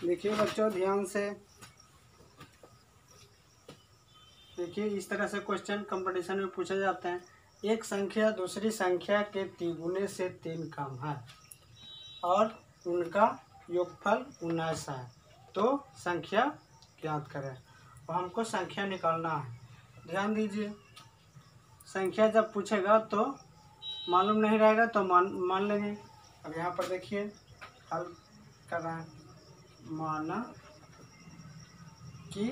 देखिए बच्चों ध्यान से देखिए, इस तरह से क्वेश्चन कंपटीशन में पूछे जाते हैं। एक संख्या दूसरी संख्या के तिगुने से 3 कम है और उनका योगफल 19 है, तो संख्या ज्ञात करें। तो हमको संख्या निकालना है। ध्यान दीजिए, संख्या जब पूछेगा तो मालूम नहीं रहेगा तो मान लेंगे। अब यहाँ पर देखिए हल कर रहे हैं। माना कि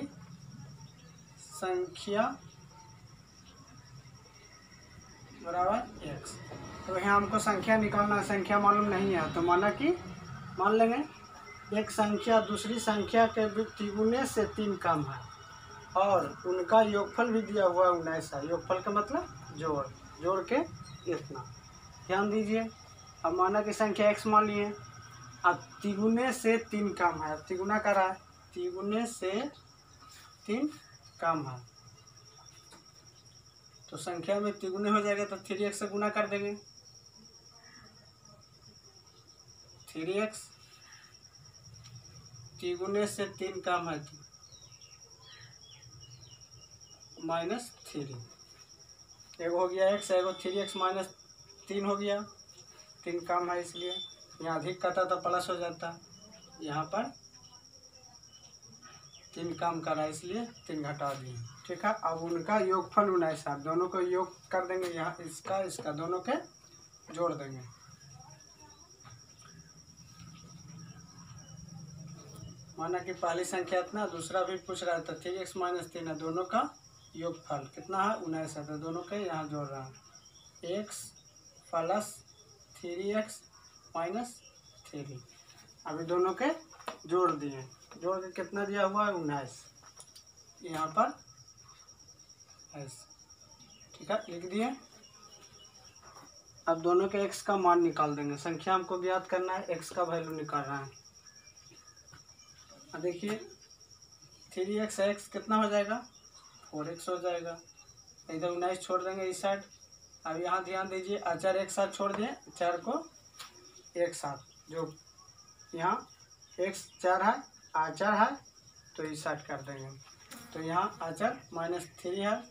संख्या बराबर x। तो यहाँ हमको संख्या निकालना है, संख्या मालूम नहीं है तो माना कि मान लेंगे एक संख्या दूसरी संख्या के तिगुने से 3 कम है और उनका योगफल भी दिया हुआ है 19 है। योगफल का मतलब जोड़ के इतना। ध्यान दीजिए, अब माना कि संख्या x मान लिए, अब तिगुने से 3 कम है। अब तिगुना कर रहा है, तिगुने से 3 कम है तो संख्या में तिगुने हो जाएगा तो 3x से गुना कर देंगे। 3x तिगुने से 3 कम है तो -3। एगो हो गया x, एगो 3x -3 हो गया। 3 कम है इसलिए यहाँ अधिक करता तो प्लस हो जाता, यहाँ पर 3 कम करा इसलिए 3 घटा दिए। ठीक है, अब उनका योगफल 19 है। दोनों को योग कर देंगे, यहाँ इसका दोनों के जोड़ देंगे। माना कि पहली संख्या इतना, दूसरा भी पूछ रहा है तो 3x -3 है, दोनों का योगफल कितना है 19 है, तो दोनों के यहाँ जोड़ रहा है x + 3x - 3। अभी दोनों के जोड़ दिए, जोड़ के कितना दिया हुआ है 19 यहाँ पर ऐसे। ठीक है, लिख दिए। अब दोनों के x का मान निकाल देंगे। संख्या हमको ज्ञात करना है, x का वैल्यू निकाल रहा है। अब देखिए 3x कितना हो जाएगा 4x हो जाएगा। इधर 19 छोड़ देंगे इस साइड। अब यहाँ ध्यान दीजिए, अचर एक साथ छोड़ दिए, चार को एक साथ, जो यहाँ x 4 है, अचर है तो इस साइड कर देंगे। तो यहाँ अचर -3 है,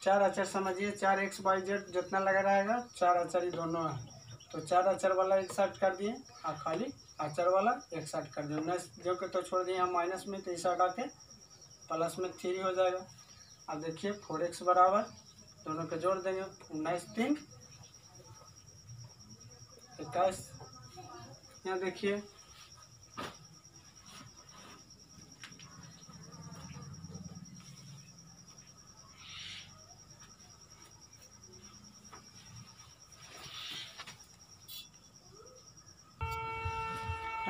4 अचर समझिए, 4x/z जितना लगा रहेगा 4 अचर ही दोनों है, तो 4 अचर वाला एक साइड कर दिए और खाली अचर वाला एक साइड कर दिए। 19 जो कि तो छोड़ दिए यहाँ माइनस में, तो इस साइड आके प्लस में 3 हो जाएगा। अब देखिए 4x बराबर, दोनों के जोड़ देंगे, 19 3 21। यहाँ देखिए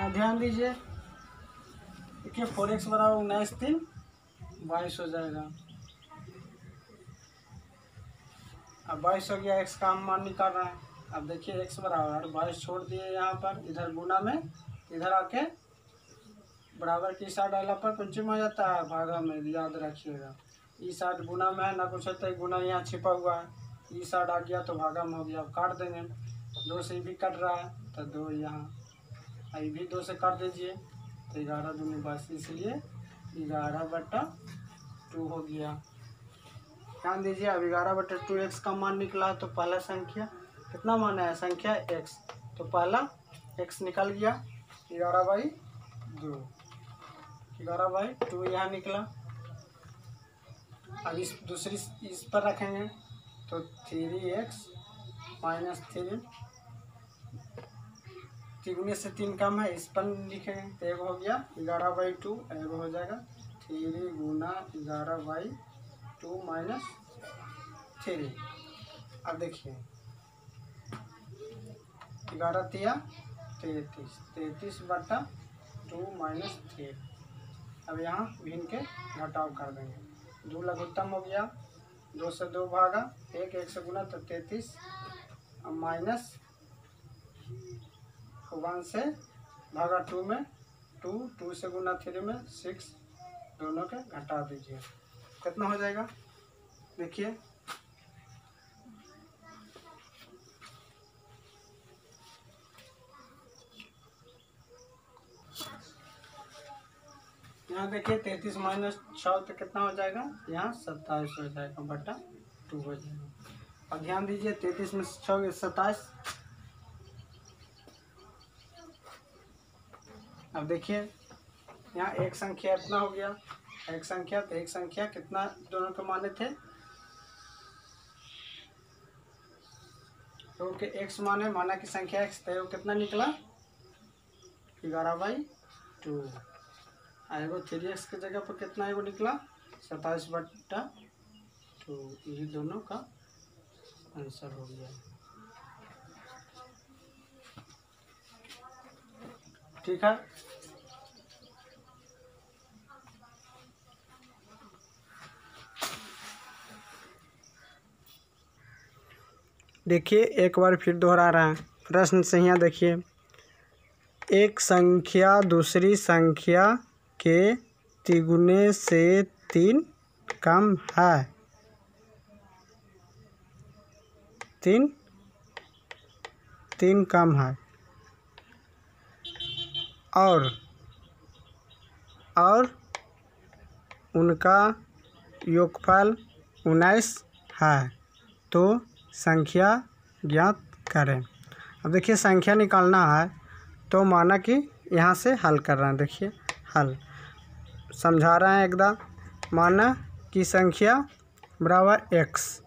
ध्यान दीजिए, देखिए 4x बराबर 19 3 22 हो जाएगा। अब 22 हो गया, x का हम मान निकाल रहे हैं। अब देखिए x बराबर 22 छोड़ दिए यहाँ पर, इधर गुना में, इधर आके बराबर की साइड डाला पर पंचम हो जाता है, भागा में, याद रखिएगा। इस साइड गुना में है ना, कुछ होता है गुना यहाँ छिपा हुआ है, इस साइड आ गया तो भागा में हो गया। अब काट देंगे, 2 से भी कट रहा है तो 2 यहाँ, ये भी 2 से काट दीजिए तो 11 दूनी 22, इसलिए 11/2 हो गया। ध्यान दीजिए, अब 11/2 x का मान निकला तो पहला संख्या कितना मान है, संख्या x, तो पहला x निकल गया 11/2, 11/2 यहाँ निकला। अब इस दूसरी इस पर रखेंगे तो 3x - 3, तिगुने से 3 कम है, इस पर लिखेंगे तो एक हो गया 11/2, एक हो जाएगा 3 × 11/2 - 3। अब देखिए 11 तिया 33, 33/2 - 3। अब यहाँ भिन्न के घटाव कर देंगे, 2 लघुत्तम हो गया, 2 से 2 भागा, 1 से गुना तो 33, माइनस 1 से भागा 2 में 2 से गुना 3 में 6, दोनों के घटा दीजिए, कितना हो जाएगा देखिए। यहाँ देखिए 33 माइनस 6 तो कितना हो जाएगा, यहाँ 27 हो जाएगा बटा 2 हो जाएगा। अब ध्यान दीजिए 33 में 6 27। अब देखिए यहाँ एक संख्या इतना हो गया, एक संख्या तो एक संख्या कितना दोनों के माने थे, तो के x माना की संख्या x तो कितना निकला 11/2। एगो 3x की जगह पर कितना एगो निकला 27/2। यही दोनों का आंसर हो गया। ठीक है, देखिए एक बार फिर दोहरा रहा है प्रश्न से। यहाँ देखिए एक संख्या दूसरी संख्या के तिगुने से 3 कम है। 3 कम है और उनका योगफल 19 है, तो संख्या ज्ञात करें। अब देखिए संख्या निकालना है तो माना कि यहाँ से हल कर रहे हैं। देखिए हल समझा रहे हैं एकदम। माना कि संख्या बराबर x।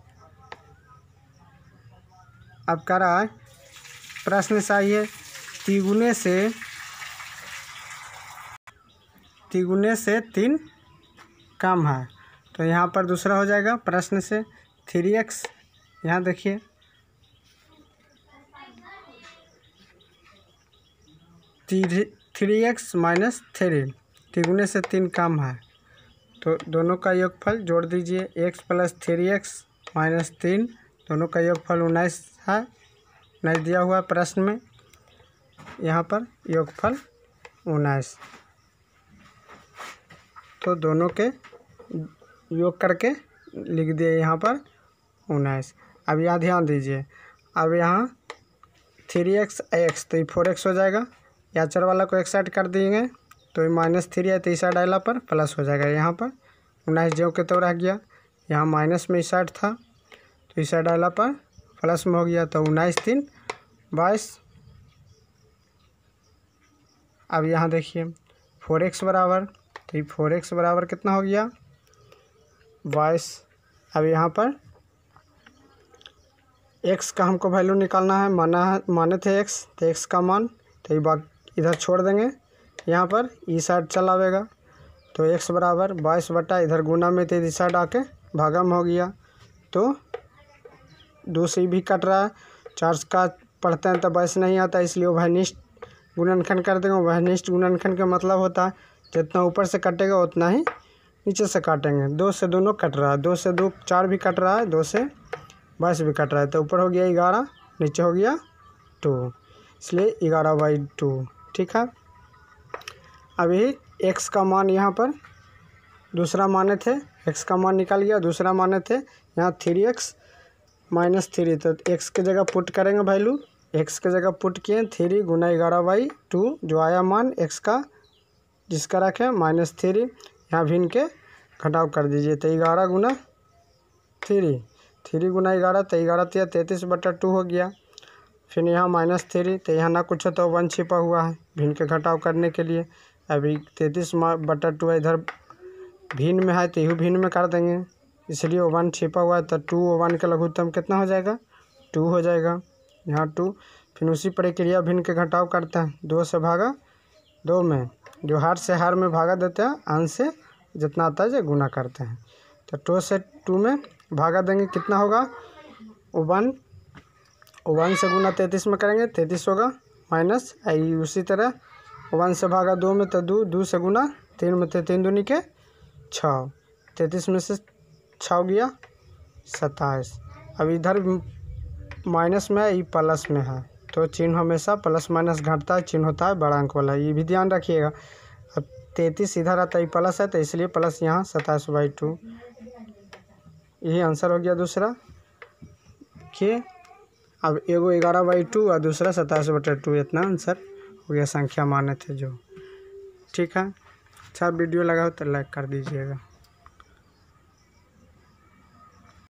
अब कह रहा है प्रश्न चाहिए तिगुने से 3 कम है, तो यहाँ पर दूसरा हो जाएगा प्रश्न से 3x। यहाँ देखिए 3x माइनस 3 तिगुने से 3 कम है, तो दोनों का योगफल जोड़ दीजिए। x प्लस 3x माइनस 3 दोनों का योगफल 19 है, 19 दिया हुआ प्रश्न में। यहाँ पर योगफल 19, तो दोनों के योग करके लिख दिए यहाँ पर 19। अब यहाँ ध्यान दीजिए, अब यहाँ 3x x तो ये 4x हो जाएगा। या चर वाला को एक साइड कर देंगे तो ये -3 है, तो इस साइड डाला पर प्लस हो जाएगा। यहाँ पर 19 जो के तो रह गया, यहाँ माइनस में इस साइड था तो इस साइड डाला पर प्लस में हो गया, तो 19 3 22। अब यहाँ देखिए 4x बराबर, तो ये 4x बराबर कितना हो गया 22। अब यहाँ पर x का हमको वैल्यू निकालना है। माने थे x, तो x का मान तो ये बात इधर छोड़ देंगे, यहाँ पर ई साइड चला आवेगा, तो x बराबर 22 बटा इधर गुना में थे इस साइड आके भागा में हो गया। तो 2 से भी कट रहा है, 4 का पढ़ते हैं तो 22 नहीं आता, इसलिए ओवरनिस्ट गुणनखंड कर देंगे। ओवरनिस्ट गुणनखंड का मतलब होता है जितना ऊपर से कटेगा उतना ही नीचे से काटेंगे। 2 से दोनों कट रहा है, 2 से 2 4 भी कट रहा है, 2 से 22 भी कट रहा है, तो ऊपर हो गया 11 नीचे हो गया 2, इसलिए 11/2। ठीक है, अभी x का मान यहाँ पर दूसरा माने थे, x का मान निकल गया, दूसरा माने थे यहाँ 3x माइनस 3, तो x की जगह पुट करेंगे वैल्यू। x की जगह पुट किए 3 गुना 11/2, जो आया मान x का जिसका रखें -3, यहाँ भिन्न के घटाव कर दीजिए, तो 11 गुना 3 गुना 11 तो 11 33/2 हो गया। फिर यहाँ -3, तो यहाँ ना कुछ हो तो 1 छिपा हुआ है भिन्न के घटाव करने के लिए। अभी 33/2 इधर भिन्न में है, तो यही भिन्न में कर देंगे, इसलिए 1 छिपा हुआ है, तो 2 और 1 का लघुत्तम कितना हो जाएगा 2 हो जाएगा। यहाँ 2, फिर उसी प्रक्रिया भिन्न के घटाव करते हैं। 2 से भागा 2 में, जो हार से हार में भागा देते हैं, अंश से जितना आता है जो गुना करते हैं, तो 2 से 2 में भागा देंगे, कितना होगा 1 से गुना 33 में करेंगे 33 होगा, माइनस उसी तरह 1 से भागा 2 में तो 2 से गुना 3 में, तो 3 दूनी के 6, 33 में से 6 गया 27। अब इधर माइनस में है, ये प्लस में है, तो चिन्ह हमेशा प्लस माइनस घटता है, चिन्ह होता है बड़ा अंक वाला, ये भी ध्यान रखिएगा। अब 33 इधर आता है प्लस है, तो इसलिए प्लस यहाँ 27/2, यही आंसर हो गया दूसरा। देखिए अब एगो 11/2 और दूसरा 27/2, इतना आंसर हो गया संख्या माने थे जो। ठीक है, अच्छा वीडियो लगा हो तो लाइक कर दीजिएगा।